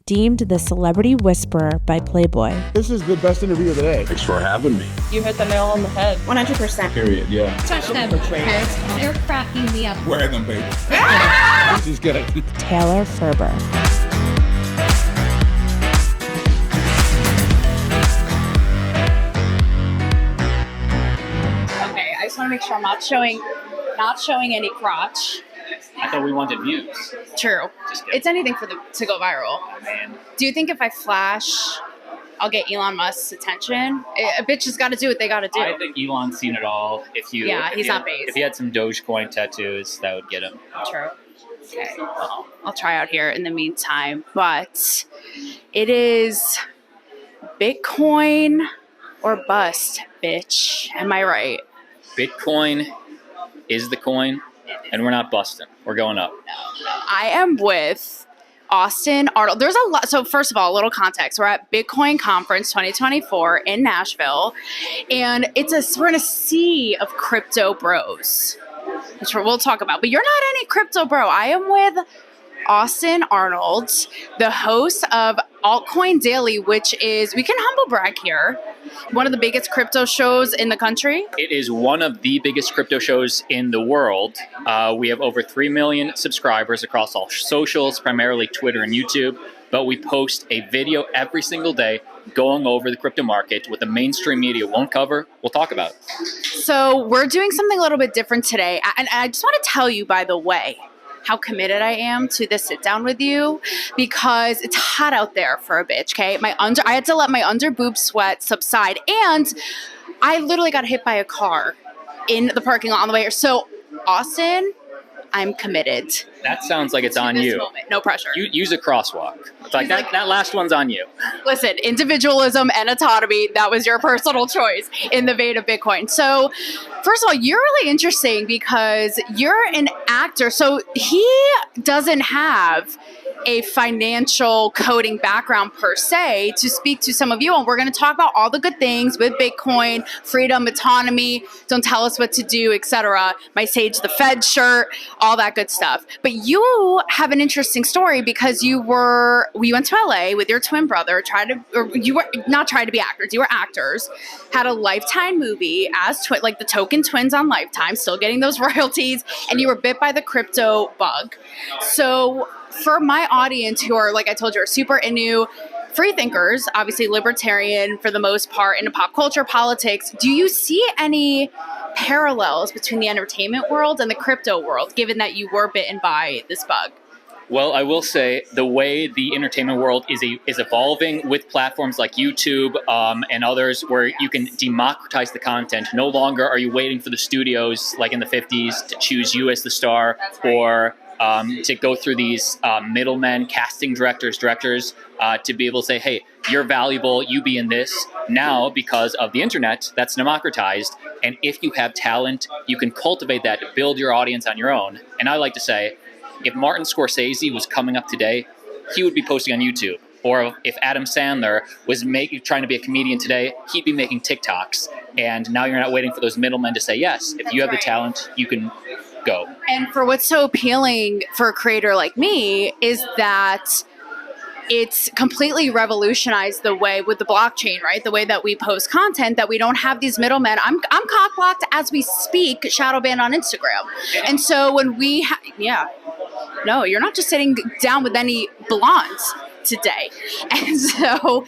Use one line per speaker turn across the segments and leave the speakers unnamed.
deemed the celebrity whisperer by Playboy.
This is the best interview of the day.
Thanks for having me.
You hit the nail on the head.
100%.
Period, yeah.
Touch them. They're cracking me up.
Wear them, baby. She's good.
Taylor Ferber.
Okay, I just want to make sure I'm not showing any crotch.
I thought we wanted views.
True. It's anything to go viral.
Oh, man.
Do you think if I flash, I'll get Elon Musk's attention? A bitch has got to do what they got to do.
I think Elon's seen it all.
He's not based.
If he had some Dogecoin tattoos, that would get him.
True. Okay. Well, I'll try out here in the meantime. But it is Bitcoin or bust, bitch. Am I right?
Bitcoin is the coin, and we're not busting. We're going up.
I am with Austin Arnold. There's a lot. So first of all, a little context. We're at Bitcoin Conference 2024 in Nashville, and we're in a sea of crypto bros, which we'll talk about. But you're not any crypto bro. I am with Austin Arnold, the host of Altcoin Daily, which is, we can humble brag here, one of the biggest crypto shows in the country.
It is one of the biggest crypto shows in the world. We have over 3 million subscribers across all socials, primarily Twitter and YouTube. But we post a video every single day going over the crypto market, what the mainstream media won't cover, we'll talk about.
So we're doing something a little bit different today. And I just want to tell you, by the way, how committed I am to this sit down with you, because it's hot out there for a bitch, okay? I had to let my under boob sweat subside, and I literally got hit by a car in the parking lot on the way here. So, Austin, I'm committed.
That sounds like it's on you.
Moment. No pressure.
You use a crosswalk. It's like that last one's on you.
Listen, individualism and autonomy, that was your personal choice in the vein of Bitcoin. So, first of all, you're really interesting because you're an actor. So he doesn't have a financial coding background per se to speak to some of you. And we're going to talk about all the good things with Bitcoin, freedom, autonomy, don't tell us what to do, etc. My Sage the Fed shirt, all that good stuff. But you have an interesting story because we went to LA with your twin brother, you were not trying to be actors, you were actors, had a Lifetime movie as like the token twins on Lifetime, still getting those royalties, and you were bit by the crypto bug. So for my audience who are, like I told you, are super into free thinkers, obviously libertarian for the most part, into pop culture, politics, do you see any parallels between the entertainment world and the crypto world, given that you were bitten by this bug?
Well, I will say the way the entertainment world is evolving with platforms like YouTube and others, where you can democratize the content. No longer are you waiting for the studios like in the 50s to choose you as the star, or to go through these middlemen, casting directors, to be able to say, hey, you're valuable, you be in this. Now, because of the internet, that's democratized. And if you have talent, you can cultivate that, build your audience on your own. And I like to say, if Martin Scorsese was coming up today, he would be posting on YouTube. Or if Adam Sandler was trying to be a comedian today, he'd be making TikToks. And now you're not waiting for those middlemen to say yes. If you have the talent, you can go.
And for what's so appealing for a creator like me is that it's completely revolutionized the way with the blockchain, right? The way that we post content, that we don't have these middlemen. I'm cock-blocked as we speak, shadow banned on Instagram. And so when no, you're not just sitting down with any blondes today. And so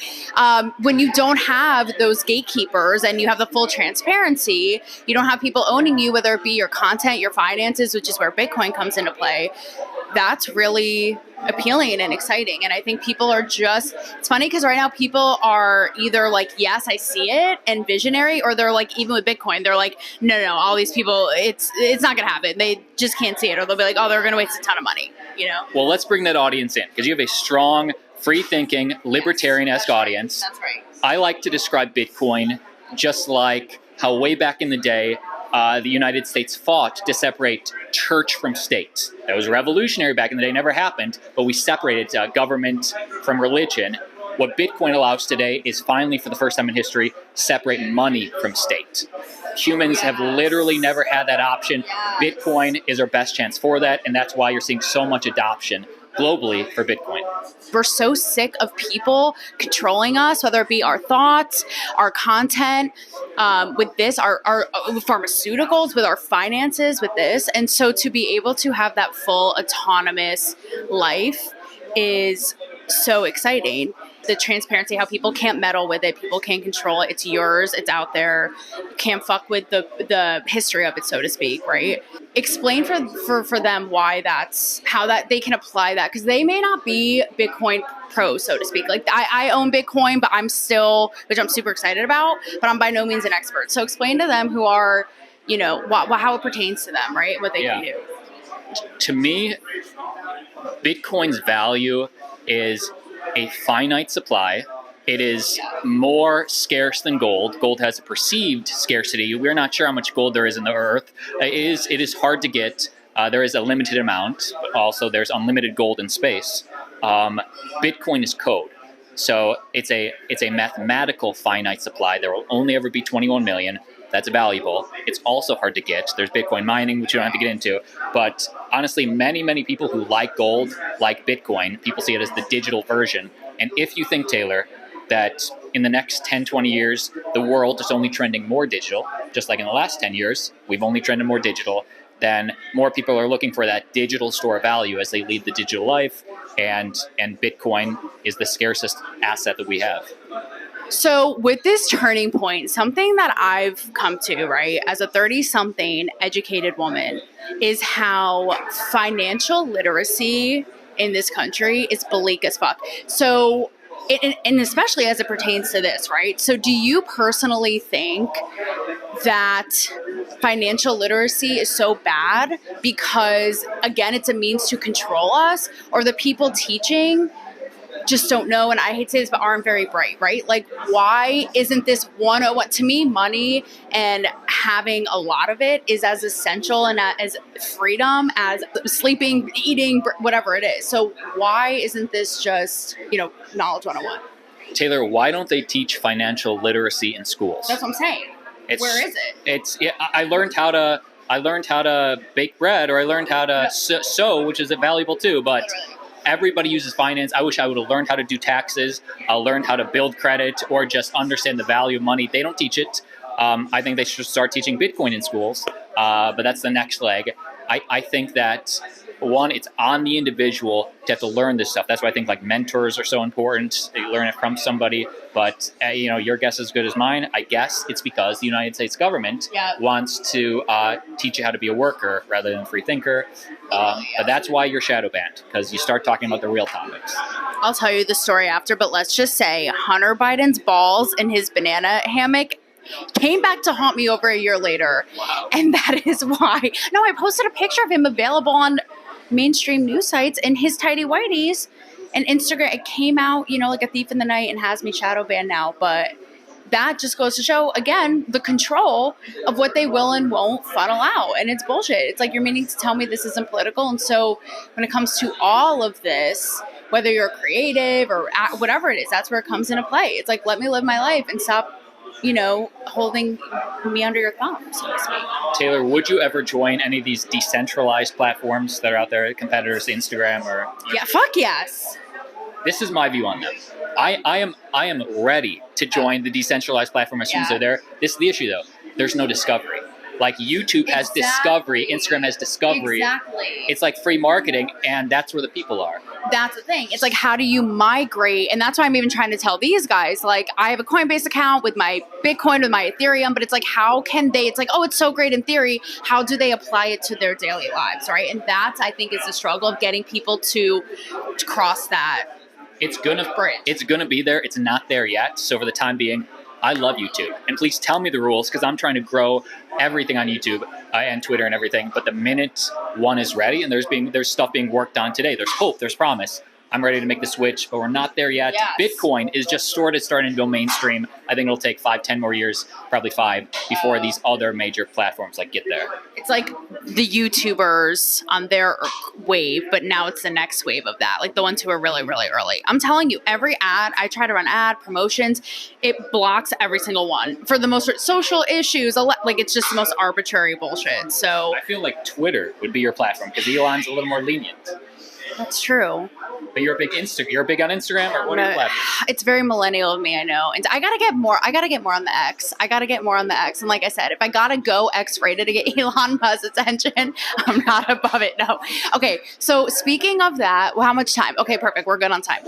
when you don't have those gatekeepers and you have the full transparency, you don't have people owning you, whether it be your content, your finances, which is where Bitcoin comes into play. That's really appealing and exciting. And I think people are it's funny because right now people are either like, yes, I see it, and visionary, or they're like, even with Bitcoin, they're like, no, all these people, it's not going to happen. They just can't see it. Or they'll be like, oh, they're going to waste a ton of money, Well,
let's bring that audience in, because you have a strong, free-thinking, libertarian-esque audience.
That's right.
I like to describe Bitcoin just like how way back in the day, the United States fought to separate church from state. That was revolutionary back in the day, never happened, but we separated government from religion. What Bitcoin allows today is finally, for the first time in history, separate money from state. Humans have literally never had that option. Bitcoin is our best chance for that, and that's why you're seeing so much adoption globally for Bitcoin.
we're so sick of people controlling us, whether it be our thoughts, our content, with this, our pharmaceuticals, with our finances, with this. And so to be able to have that full autonomous life is so exciting. The transparency, how people can't meddle with it, people can't control it. It's yours, it's out there. You can't fuck with the history of it, so to speak, right? Explain for them why that's how that they can apply that, because they may not be Bitcoin pros, so to speak. Like I own Bitcoin, but I'm still, which I'm super excited about, but I'm by no means an expert. So explain to them who are, how it pertains to them, right? What they can do.
To me, Bitcoin's value is a finite supply. It is more scarce than gold. Gold has a perceived scarcity. We're not sure how much gold there is in the earth. It is hard to get. There is a limited amount, but also there's unlimited gold in space. Bitcoin is code. So it's a mathematical finite supply. There will only ever be 21 million. That's valuable. It's also hard to get. There's Bitcoin mining, which you don't have to get into. But honestly, many, many people who like gold, like Bitcoin, people see it as the digital version. And if you think, Taylor, that in the next 10, 20 years, the world is only trending more digital, just like in the last 10 years, we've only trended more digital, then more people are looking for that digital store of value as they lead the digital life. And Bitcoin is the scarcest asset that we have.
So with this turning point, something that I've come to, right, as a 30-something educated woman, is how financial literacy in this country is bleak as fuck. So, and especially as it pertains to this, right? So do you personally think that financial literacy is so bad because, again, it's a means to control us, or the people teaching just don't know, and I hate to say this, but aren't very bright, right? Like, why isn't this 101? To me, money and having a lot of it is as essential and as freedom as sleeping, eating, whatever it is. So why isn't this just, knowledge 101?
Taylor, why don't they teach financial literacy in schools?
That's what I'm saying. Where is it?
I learned how to bake bread, or I learned how to sew, which is valuable too, but literally. Everybody uses finance. I wish I would have learned how to do taxes, learned how to build credit, or just understand the value of money. They don't teach it. I think they should start teaching Bitcoin in schools, but that's the next leg. I think that, one, it's on the individual to have to learn this stuff. That's why I think mentors are so important. You learn it from somebody. But your guess is as good as mine. I guess it's because the United States government wants to teach you how to be a worker rather than a free thinker. But that's why you're shadow banned, because you start talking about the real topics.
I'll tell you the story after, but let's just say Hunter Biden's balls in his banana hammock came back to haunt me over a year later. Wow. And that is why. No, I posted a picture of him available on mainstream news sites in his tidy whities, and Instagram. It came out, like a thief in the night, and has me shadow banned now. But that just goes to show, again, the control of what they will and won't funnel out. And it's bullshit. It's like, you're meaning to tell me this isn't political. And so when it comes to all of this, whether you're creative or whatever it is, that's where it comes into play. It's like, let me live my life and stop, holding me under your thumb, so to speak.
Taylor, would you ever join any of these decentralized platforms that are out there, competitors to Instagram or?
Yeah, fuck yes.
This is my view on them. I am ready to join the decentralized platform as soon as they're there. This is the issue, though. There's no discovery. Like YouTube has discovery, Instagram has discovery.
Exactly.
It's like free marketing, and that's where the people are.
That's the thing. It's like, how do you migrate? And that's why I'm even trying to tell these guys, like, I have a Coinbase account with my Bitcoin, with my Ethereum, but it's like, how can they, it's like, oh, it's so great in theory. How do they apply it to their daily lives, right? And that's, I think, is the struggle of getting people to cross that.
It's gonna be there. It's not there yet. So for the time being, I love YouTube, and please tell me the rules, because I'm trying to grow everything on YouTube and Twitter and everything. But the minute one is ready, and there's stuff being worked on today, there's hope, there's promise. I'm ready to make the switch, but we're not there yet. Yes. Bitcoin is just starting to go mainstream. I think it'll take 5-10 more years, probably 5, before these other major platforms get there.
It's like the YouTubers on their wave, but now it's the next wave of that. Like the ones who are really, really early. I'm telling you, every ad, I try to run promotions, it blocks every single one. For the most social issues, it's just the most arbitrary bullshit. So
I feel like Twitter would be your platform, because Elon's a little more lenient.
That's true.
But you're a big on Instagram, or what are you left?
It's very millennial of me, I know. And I gotta get more on the X. And like I said, if I gotta go X-rated to get Elon Musk's attention, I'm not above it. No. Okay, so speaking of that, well, how much time? Okay, perfect. We're good on time.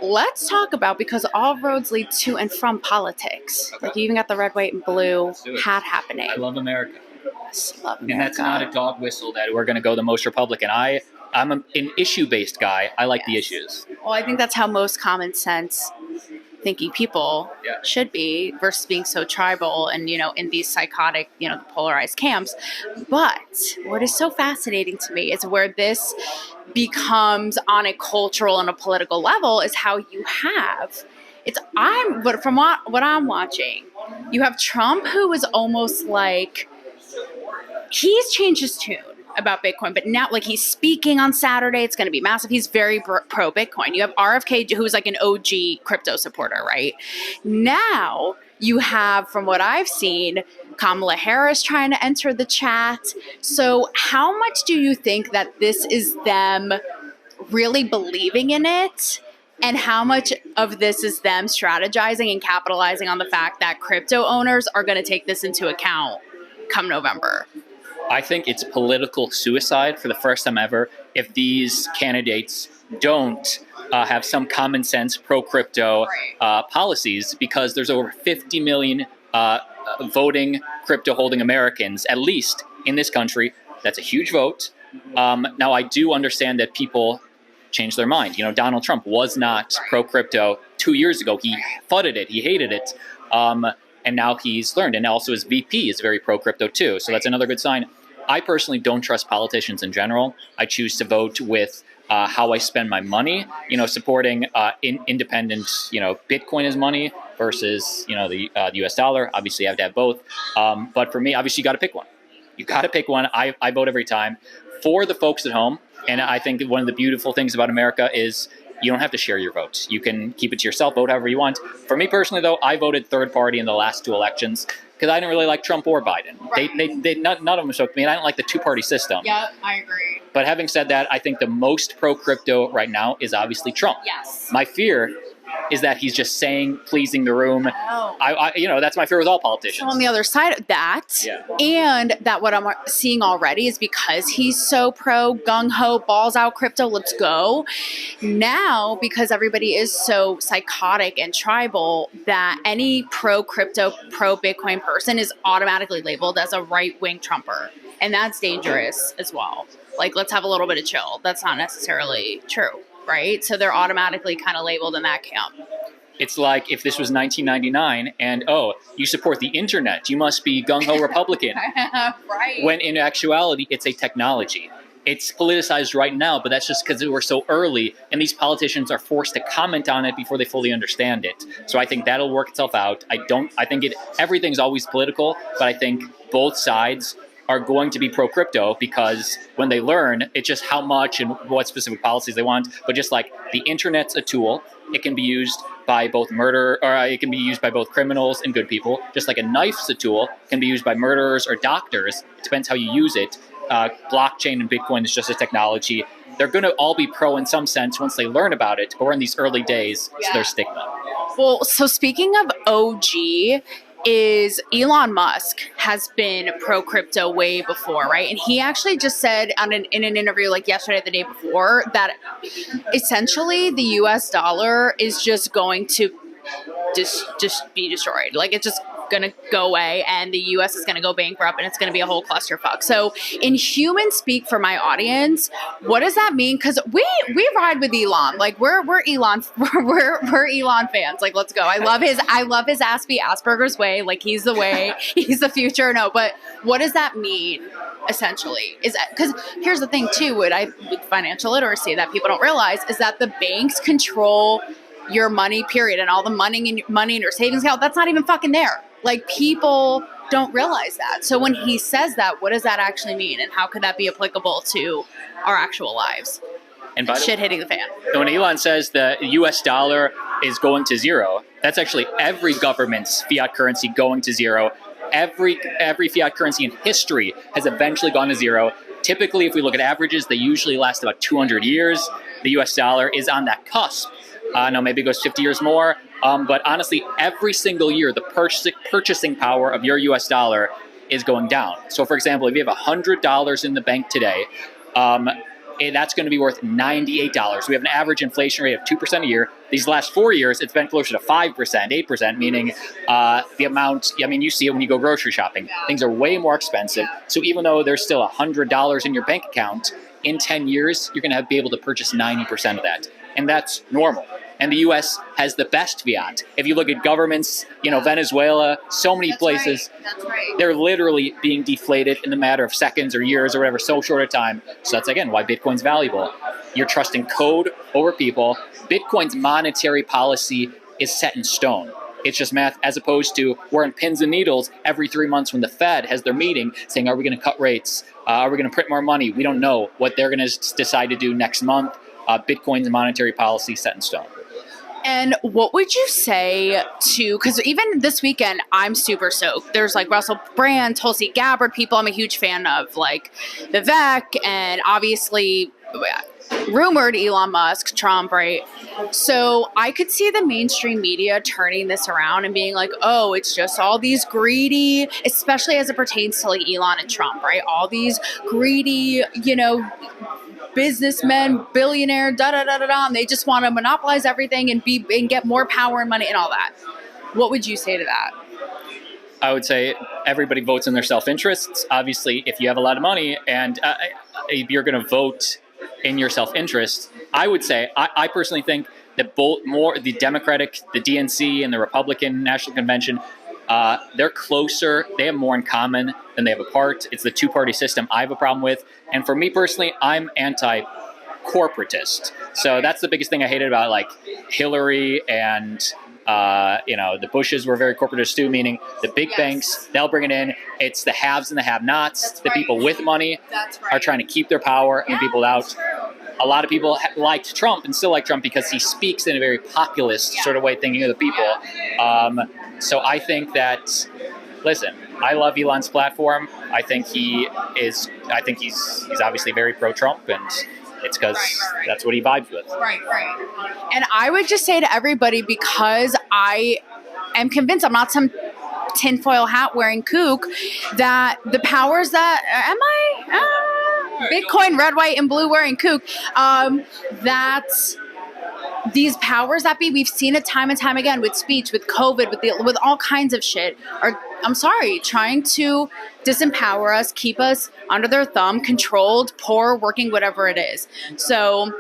Let's talk about, because all roads lead to and from politics.
Okay.
Like you even got the red, white, and blue
Let's do it.
hat happening.
I love America.
Yes, love America.
And that's not a dog whistle that we're going to go the most Republican. I'm an issue-based guy. I like the issues.
Well, I think that's how most common sense thinking people should be, versus being so tribal and, in these psychotic, polarized camps. But what is so fascinating to me is where this becomes on a cultural and a political level is how you have but from what I'm watching, you have Trump, who is almost like he's changed his tune about Bitcoin, but now like he's speaking on Saturday, it's going to be massive. He's very pro Bitcoin. You have RFK, who's like an OG crypto supporter, right? Now you have, from what I've seen, Kamala Harris trying to enter the chat. So how much do you think that this is them really believing in it? And how much of this is them strategizing and capitalizing on the fact that crypto owners are going to take this into account come November?
I think it's political suicide for the first time ever if these candidates don't have some common sense pro-crypto policies, because there's over 50 million voting crypto-holding Americans, at least in this country. That's a huge vote. Now, I do understand that people change their mind. Donald Trump was not pro-crypto 2 years ago. He fudded it. He hated it. And now he's learned. And also his VP is very pro-crypto too. So that's another good sign. I personally don't trust politicians in general. I choose to vote with how I spend my money, supporting independent, Bitcoin as money versus, the US dollar. Obviously, you have to have both. But for me, obviously, you got to pick one. You got to pick one. I vote every time. For the folks at home, and I think one of the beautiful things about America is you don't have to share your vote. You can keep it to yourself, vote however you want. For me personally, though, I voted third party in the last two elections because I didn't really like Trump or Biden. Right. None of them spoke to me, and I don't like the two-party system.
Yeah, I agree.
But having said that, I think the most pro-crypto right now is obviously Trump.
Yes.
My fear is that he's just pleasing the room.
Oh.
That's my fear with all politicians.
So on the other side of that, and that what I'm seeing already is because he's so pro gung-ho, balls out crypto, let's go. Now, because everybody is so psychotic and tribal, that any pro-crypto, pro-Bitcoin person is automatically labeled as a right-wing Trumper. And that's dangerous as well. Like, let's have a little bit of chill. That's not necessarily true. Right? So they're automatically kind of labeled in that camp.
It's like if this was 1999 and, you support the internet, you must be gung-ho Republican.
Right.
When in actuality, it's a technology. It's politicized right now, but that's just because we're so early and these politicians are forced to comment on it before they fully understand it. So I think that'll work itself out. I think everything's always political, but I think both sides are going to be pro-crypto because when they learn, it's just how much and what specific policies they want. But just like the internet's a tool, it can be used by both it can be used by both criminals and good people. Just like a knife's a tool, it can be used by murderers or doctors. It depends how you use it. Blockchain and Bitcoin is just a technology. They're going to all be pro in some sense once they learn about it, but we're in these early days, so there's stigma. Well,
so speaking of OG, is Elon Musk has been pro-crypto way before, right? And he actually just said in an interview like yesterday or the day before that essentially the US dollar is just going to just be destroyed. Like it's just going to go away and the US is going to go bankrupt and it's going to be a whole clusterfuck. So in human speak for my audience, what does that mean? Because we ride with Elon. Like we're Elon we're Elon fans. Like let's go. I love his Asperger's way. Like he's the way, he's the future. No, but what does that mean? Essentially, is that because here's the thing too, with financial literacy that people don't realize is that the banks control your money, period, and all the money in your savings account. That's not even fucking there. Like people don't realize that. So when he says that, what does that actually mean, and how could that be applicable to our actual lives? And shit hitting the fan.
When Elon says the U.S. dollar is going to zero, that's actually every government's fiat currency going to zero. Every fiat currency in history has eventually gone to zero. typically, if we look at averages, they usually last about 200 years. The US dollar is on that cusp. Now, maybe it goes 50 years more. But honestly, every single year, the purchasing power of your US dollar is going down. So, for example, if you have $100 in the bank today, that's going to be worth $98. We have an average inflation rate of 2% a year. These last 4 years, it's been closer to 5%, 8%, meaning the amount, you see it when you go grocery shopping. Things are way more expensive. So even though there's still $100 in your bank account, in 10 years, you're going to be able to purchase 90% of that. And that's normal. And the U.S. has the best fiat. If you look at governments, Venezuela, so many places,
That's right.
they're literally being deflated in a matter of seconds or years or whatever, so short a time. So that's, again, why Bitcoin's valuable. You're trusting code over people. Bitcoin's monetary policy is set in stone. It's just math, as opposed to we're in pins and needles every 3 months when the Fed has their meeting saying, are we going to cut rates? Are we going to print more money? We don't know what they're going to decide to do next month. Bitcoin's monetary policy set in stone.
And what would you say to, because even this weekend, I'm super stoked. There's like Russell Brand, Tulsi Gabbard, people I'm a huge fan of, like Vivek, and obviously rumored Elon Musk, Trump, right? So I could see the mainstream media turning this around and being like, oh, it's just all these greedy, especially as it pertains to like Elon and Trump, right? All these greedy, businessmen, billionaire, and they just want to monopolize everything and get more power and money and all that. What would you say to that?
I would say everybody votes in their self-interests. Obviously, if you have a lot of money and you're going to vote in your self-interest, I would say, I personally think that the Democratic, the DNC, and the Republican National Convention, they're closer. They have more in common than they have apart. It's the two-party system I have a problem with. And for me personally, I'm anti-corporatist. So that's the biggest thing I hated about like Hillary and the Bushes were very corporatist too, meaning the big banks, they'll bring it in. It's the haves and the have-nots. The people with money are trying to keep their power and people out. A lot of people liked Trump and still like Trump because he speaks in a very populist sort of way, thinking of the people. So I think that, listen, I love Elon's platform. I think he's obviously very pro-Trump, and it's because that's what he vibes with.
Right. And I would just say to everybody, because I am convinced I'm not some tinfoil hat wearing kook, that the powers that Bitcoin, red, white, and blue wearing kook, that these powers that be, we've seen it time and time again with speech, with COVID, with all kinds of shit, are, I'm sorry, trying to disempower us, keep us under their thumb, controlled, poor, working, whatever it is. So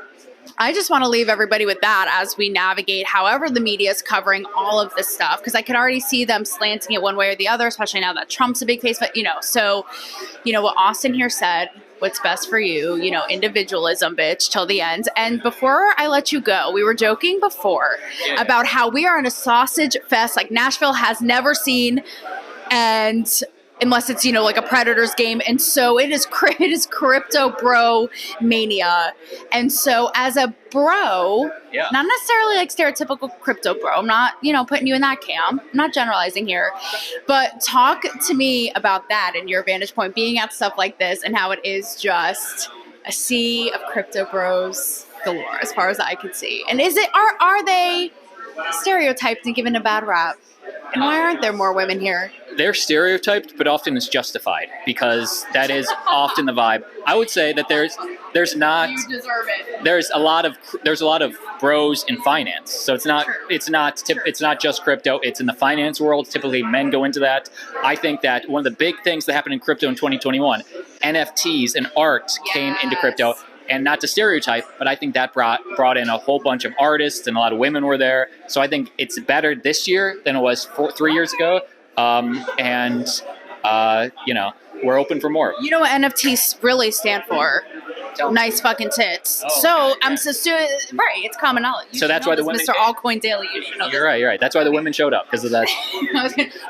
I just want to leave everybody with that as we navigate however the media is covering all of this stuff, because I could already see them slanting it one way or the other, especially now that Trump's a big face. But, so, what Austin here said, what's best for you, individualism, bitch, till the end. And before I let you go, we were joking before about how we are in a sausage fest like Nashville has never seen, and unless it's, like a Predators game. And so it is crypto bro mania. And so as a bro, not necessarily like stereotypical crypto bro, I'm not, putting you in that camp. I'm not generalizing here, but talk to me about that and your vantage point being at stuff like this and how it is just a sea of crypto bros galore as far as I could see. And are they stereotyped and given a bad rap? And why aren't there more women here?
They're stereotyped, but often it's justified because that is often the vibe. I would say that there's not.
You deserve it.
There's a lot of bros in finance, so it's not just crypto. It's in the finance world. Typically, men go into that. I think that one of the big things that happened in crypto in 2021, NFTs and art came into crypto. And not to stereotype, but I think that brought in a whole bunch of artists and a lot of women were there. So I think it's better this year than it was 3 years ago. We're open for more. You know
what NFTs really stand for? Nice fucking tits. So I'm right. It's common knowledge. So that's why the women, Mr. Altcoin Daily. You should know.
You're right. That's why the women showed up, because of that.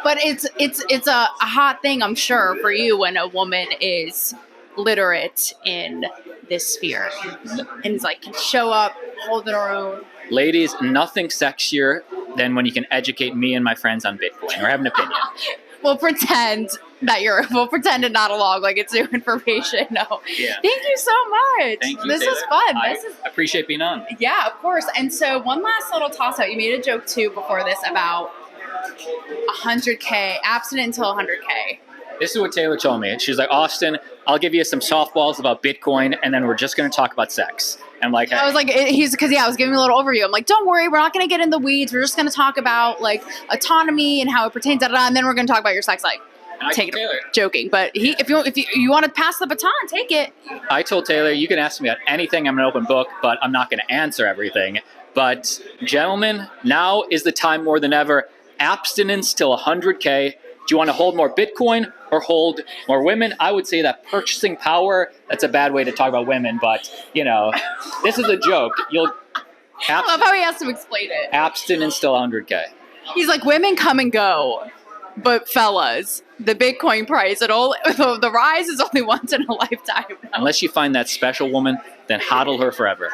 But it's a hot thing, I'm sure, for you when a woman is literate in this sphere and can show up holding her own.
Ladies, nothing sexier than when you can educate me and my friends on Bitcoin or have an opinion.
We'll pretend we'll pretend to nod along like it's new information. No.
Yeah.
Thank you so much.
Thank you.
This
Taylor.
is fun.
I
This is
appreciate being on.
yeah, of course. And so one last little toss out. You made a joke too before this about 100K, abstinent until 100K.
This is what Taylor told me. She's like, Austin, I'll give you some softballs about Bitcoin, and then we're just going to talk about sex. And I'm like,
I was like, I was giving a little overview. I'm like, don't worry, we're not going to get in the weeds. We're just going to talk about like autonomy and how it pertains, and then we're going to talk about your sex life. Take it,
Taylor,
joking, but if you want to pass the baton, take it.
I told Taylor, you can ask me about anything. I'm an open book, but I'm not going to answer everything. But gentlemen, now is the time more than ever. Abstinence till 100K. Do you want to hold more Bitcoin or hold more women? I would say that purchasing power, that's a bad way to talk about women, but, this is a joke.
I love how he has to explain it.
Abstinence till 100K.
He's like, women come and go, but fellas, the Bitcoin price, the rise is only once in a lifetime.
Unless you find that special woman, then hodl her forever.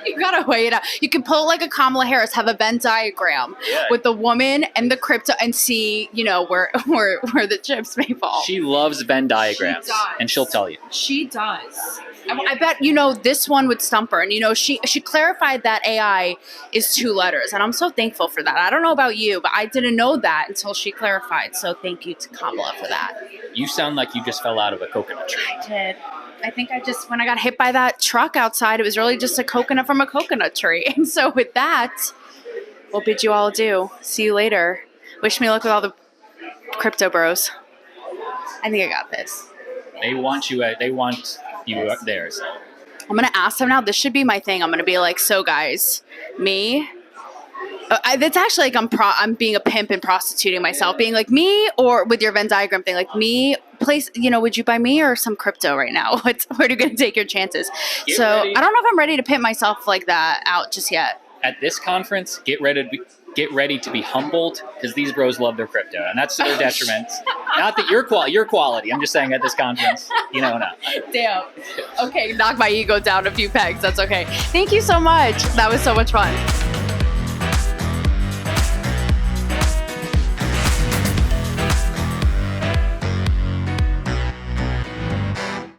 You gotta weigh it out. You can pull like a Kamala Harris, have a Venn diagram with the woman and the crypto, and see, where the chips may fall.
She loves Venn diagrams, and she'll tell you.
She does. I bet this one would stump her, and she clarified that AI is 2 letters, and I'm so thankful for that. I don't know about you, but I didn't know that until she clarified. So thank you to Kamala for that.
You sound like you just fell out of a coconut tree.
I did. I think when I got hit by that truck outside, it was really just a coconut from a coconut tree. And so with that, we'll bid you all adieu. See you later. Wish me luck with all the crypto bros. I think I got this.
They want you theirs.
I'm going to ask them now. This should be my thing. I'm going to be like, so guys, me... that's actually like I'm being a pimp and prostituting myself, being like me, or with your Venn diagram thing, like me, would you buy me or some crypto right now? Where are you going to take your chances? I don't know if I'm ready to pimp myself like that out just yet.
At this conference, get ready to be humbled, because these bros love their crypto, and that's to their detriment. Not that your quality. I'm just saying at this conference, no.
Damn. Okay, knock my ego down a few pegs. That's okay. Thank you so much. That was so much fun.